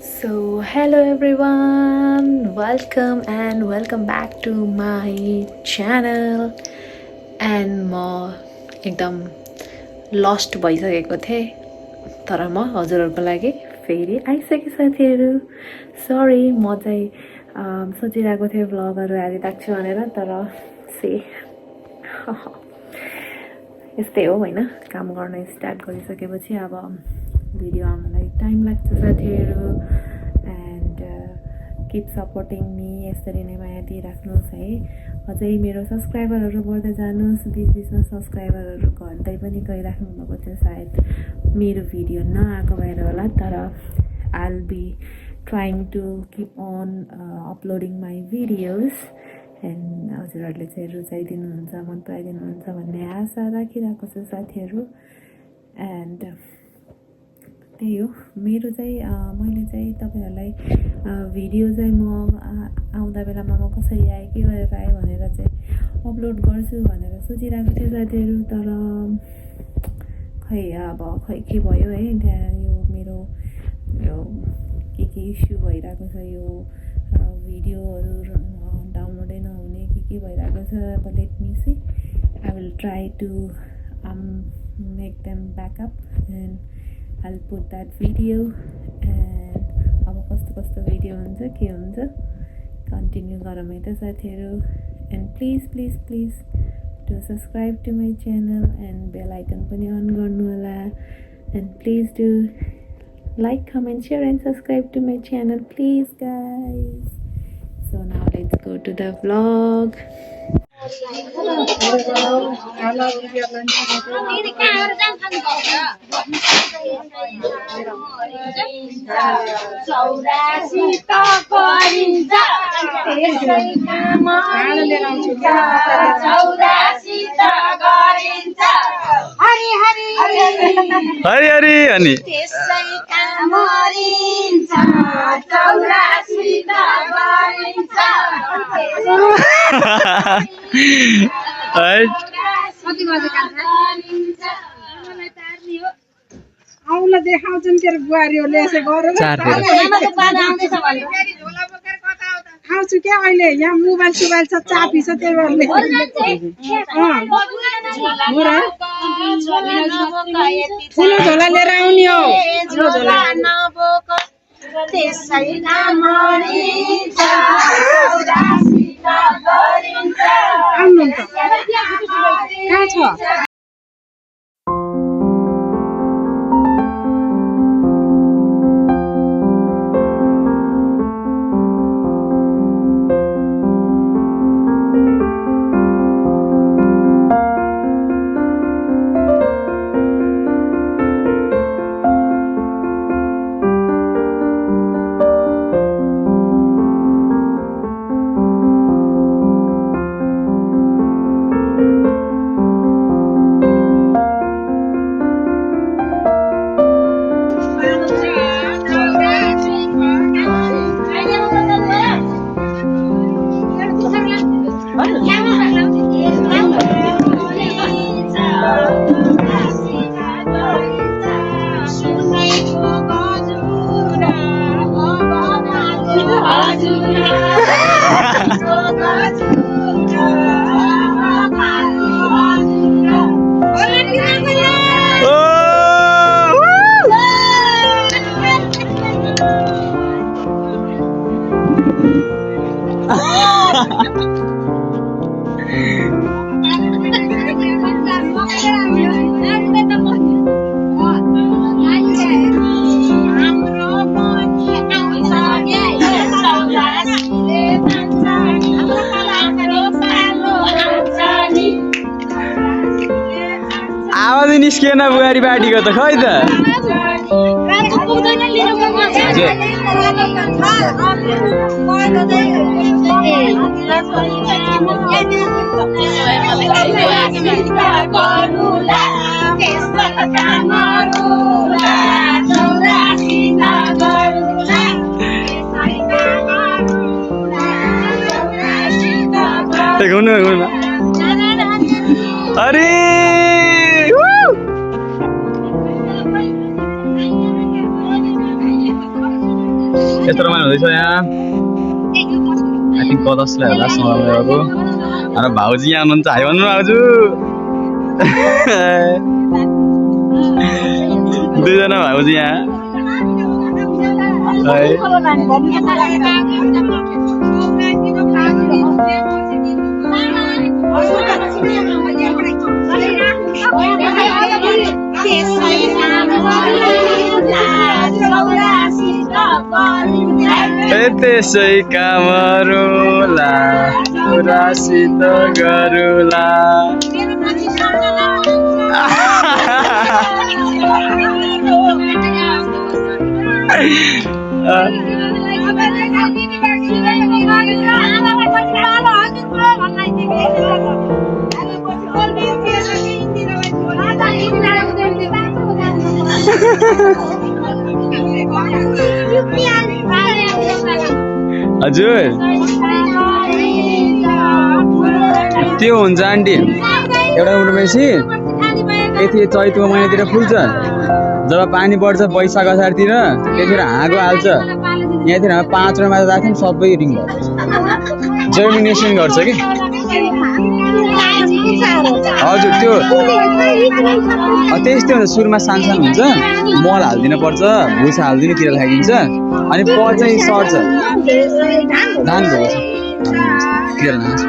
So, hello everyone, welcome back to my channel. And म एकदम lost भइसकेको थिएँ, तर म हजुरहरूको लागि फेरि आइसकेँ साथीहरू। सरी, म चाहिँ सोचिरहेको थिएँ भ्लगहरू हालिराख्छु भनेर, तर से यस्तै हो हैन, काम गर्न स्टार्ट गरिसकेपछि अब भिडियो आउनलाई टाइम लाग्छ साथीहरू। एन्ड किप सपोर्टिङ मी, यसरी नै माया दिइराख्नुहोस् है। अझै मेरो सब्सक्राइबरहरू बढ्दै जानुहोस्। बिचबिचमा सब्सक्राइबरहरू घट्दै पनि गइराख्नु भएको थियो, सायद मेरो भिडियो नआएको भएर होला, तर I'll be trying to keep on uploading my videos। And हजुरहरूले चाहिँ रुचाइदिनुहुन्छ, मन पराइदिनुहुन्छ भन्ने आशा राखिरहेको छु साथीहरू। एन्ड त्यही हो मेरो चाहिँ मैले चाहिँ तपाईँहरूलाई भिडियो चाहिँ म आउँदा बेलामा म कसरी आएँ, के गरेर आएँ भनेर चाहिँ अपलोड गर्छु भनेर सोचिरहेको थिएँ साथीहरू। तर खै के भयो है, त्यहाँ यो मेरो के इस्यु भइरहेको छ, यो भिडियोहरू डाउनलोडै नहुने के भइरहेको छ। अब let me see, I will try to make them backup and I'll put that video। and अब कस्तो भिडियो हुन्छ, के हुन्छ, कन्टिन्यू गरौँ है त साथीहरू। And please do subscribe to my channel and bell icon पनि अन गर्नु होला। And please do like, comment, share and subscribe to my channel please guys. So now let's go to the vlog. Hari Hari अनि आउला देखाउँछन् तेरो बुहारीहरूले यसो गरेर खाउँछु क्या अहिले। यहाँ मोबाइल सुबाइल छ, चापी छ, त्यही ठुलो झोला लिएर आउने हो। आउनु त कहाँ छ? आवाज निस्किएन बुहारी बाटीको त खै त। अरे यत्रो रमाइलो हुँदैछ यहाँ आई थिङ्क कदसलाई होला समाएको हाम्रो भाउजी यहाँ हुनुहुन्छ हाई भन्नु भाउजू दुईजना भाउजी यहाँ त्यसै कामरुला पुरासित गरुला हजुर त्यो हुन्छ आन्टी एउटा उमेरपछि यति चैतको महिनातिर फुल्छ जब पानी पर्छ वैशाख असारतिर त्यतिखेर हाँगो हाल्छ यहाँतिर 5 मात्र राख्यौँ सबै रिङ गर्छ जर्मिनेसन गर्छ कि हजुर त्यो त्यस्तै हुन्छ सुरुमा सानो हुन्छ मल हालिदिनु पर्छ भुसा हालिदिनु किरा लगाइदिन्छ अनि पछि चाहिँ सर्छ धानको किरा लाग्छ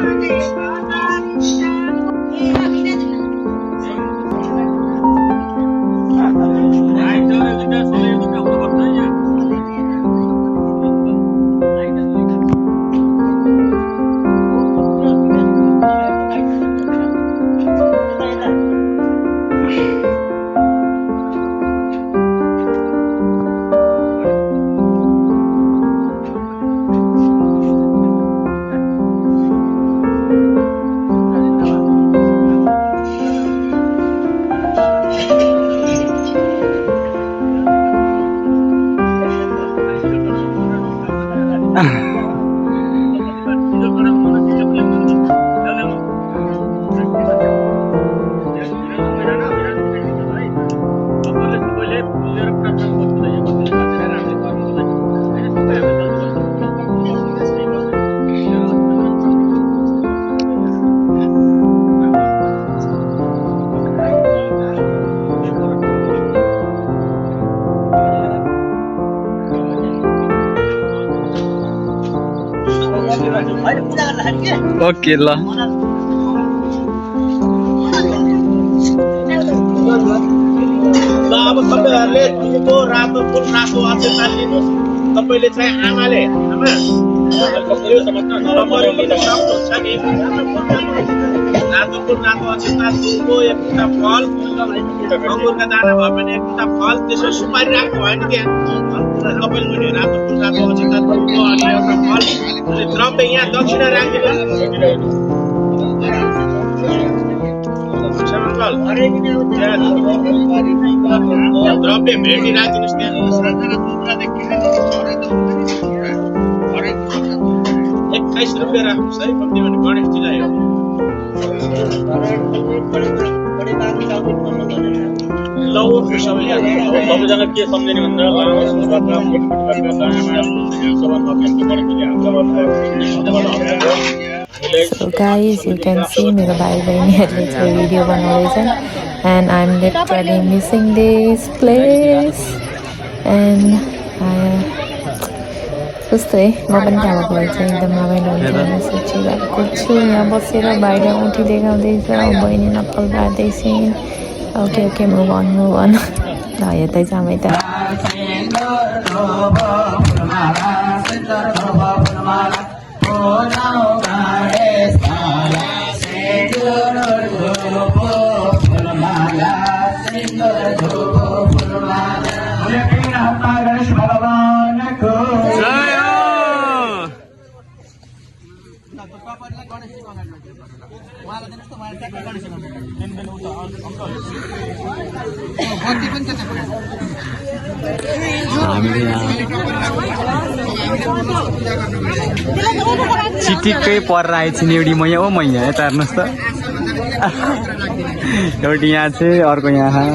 ओके ल अब तपाईँहरूले दुधको रातो फुल रातो अझै चालिदिनुहोस् तपाईँले चाहिँ आमाले आमा रातो फुल रातो अझै दुधको एक खुट्टा फल अङ्गुरका दाना भयो भने एक खुट्टा फल त्यसो सुपारी राख्नु भएन त्यहाँ तपाईँले पनि रातो फुल रातो अझै दुधको अनि एउटा फल द्रव्य यहाँ दक्षिणा राखिदिनुहोस् द्रव्य भेटी राखिदिनुहोस् त्यहाँ 21 रुपियाँ राख्नुहोस् है कम्ती भने गणेशजीलाई हो लौ सबैजना के सम्झिने भन्दा So guys, you can see मेरो भाइ बहिनीहरूले चाहिँ भिडियो बनाउँदैछन् and I'm literally missing this place and कस्तै म पनि त्यहाँ भएको भए चाहिँ एकदम रमाइलो हुन्छ भनेर सोचिरहेको छु यहाँ बसेर भाइले औँठी देखाउँदैछ बहिनी नक्कल पार्दैछन् ओके ओके मुभ अन ल यतै जाउँ है त चिटिक्कै परेर आएछ नि एउटी मैया हो मैया यता हेर्नुहोस् त एउटी यहाँ छ अर्को यहाँ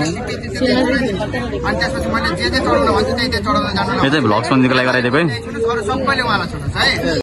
अनि त्यसपछि मैले जे चढाउन भन्छु त्यही चढाउन जानु यो चाहिँ भ्लग सन्जीको लागि गराइदिएको है अरू सबैले उहाँलाई छोड्छ है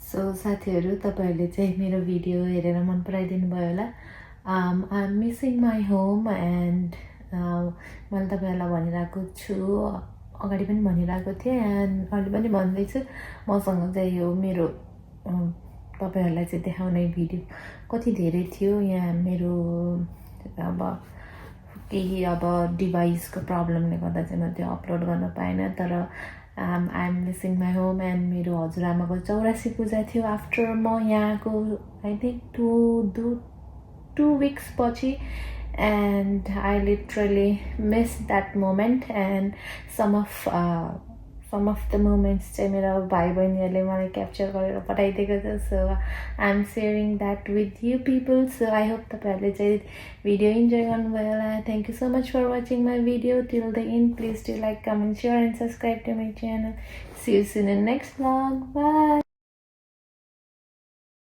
सो साथीहरू तपाईँहरूले चाहिँ मेरो भिडियो हेरेर मन पराइदिनु भयो होला I am missing my home and मैले तपाईँहरूलाई भनिरहेको छु अगाडि पनि भनिरहेको थिएँ एन्ड अहिले पनि भन्दैछु मसँग चाहिँ यो मेरो तपाईँहरूलाई चाहिँ देखाउने भिडियो कति धेरै थियो यहाँ मेरो अब केही अब डिभाइसको प्रब्लमले गर्दा चाहिँ म त्यो अपलोड गर्न पाएन तर I am missing my home and मेरो हजुरआमाको 84 पूजा थियो आफ्टर म यहाँको आई थिङ्क 2 weeks पछि and I literally miss that moment and some of the moments चाहिँ मेरो भाइ बहिनीहरूले मलाई क्याप्चर गरेर पठाइदिएको छ so I am sharing that with you people so I hope तपाईँहरूले चाहिँ भिडियो इन्जोय गर्नुभयो होला thank you so much for watching my video till the end please do like comment share and subscribe to my channel see you soon in next vlog by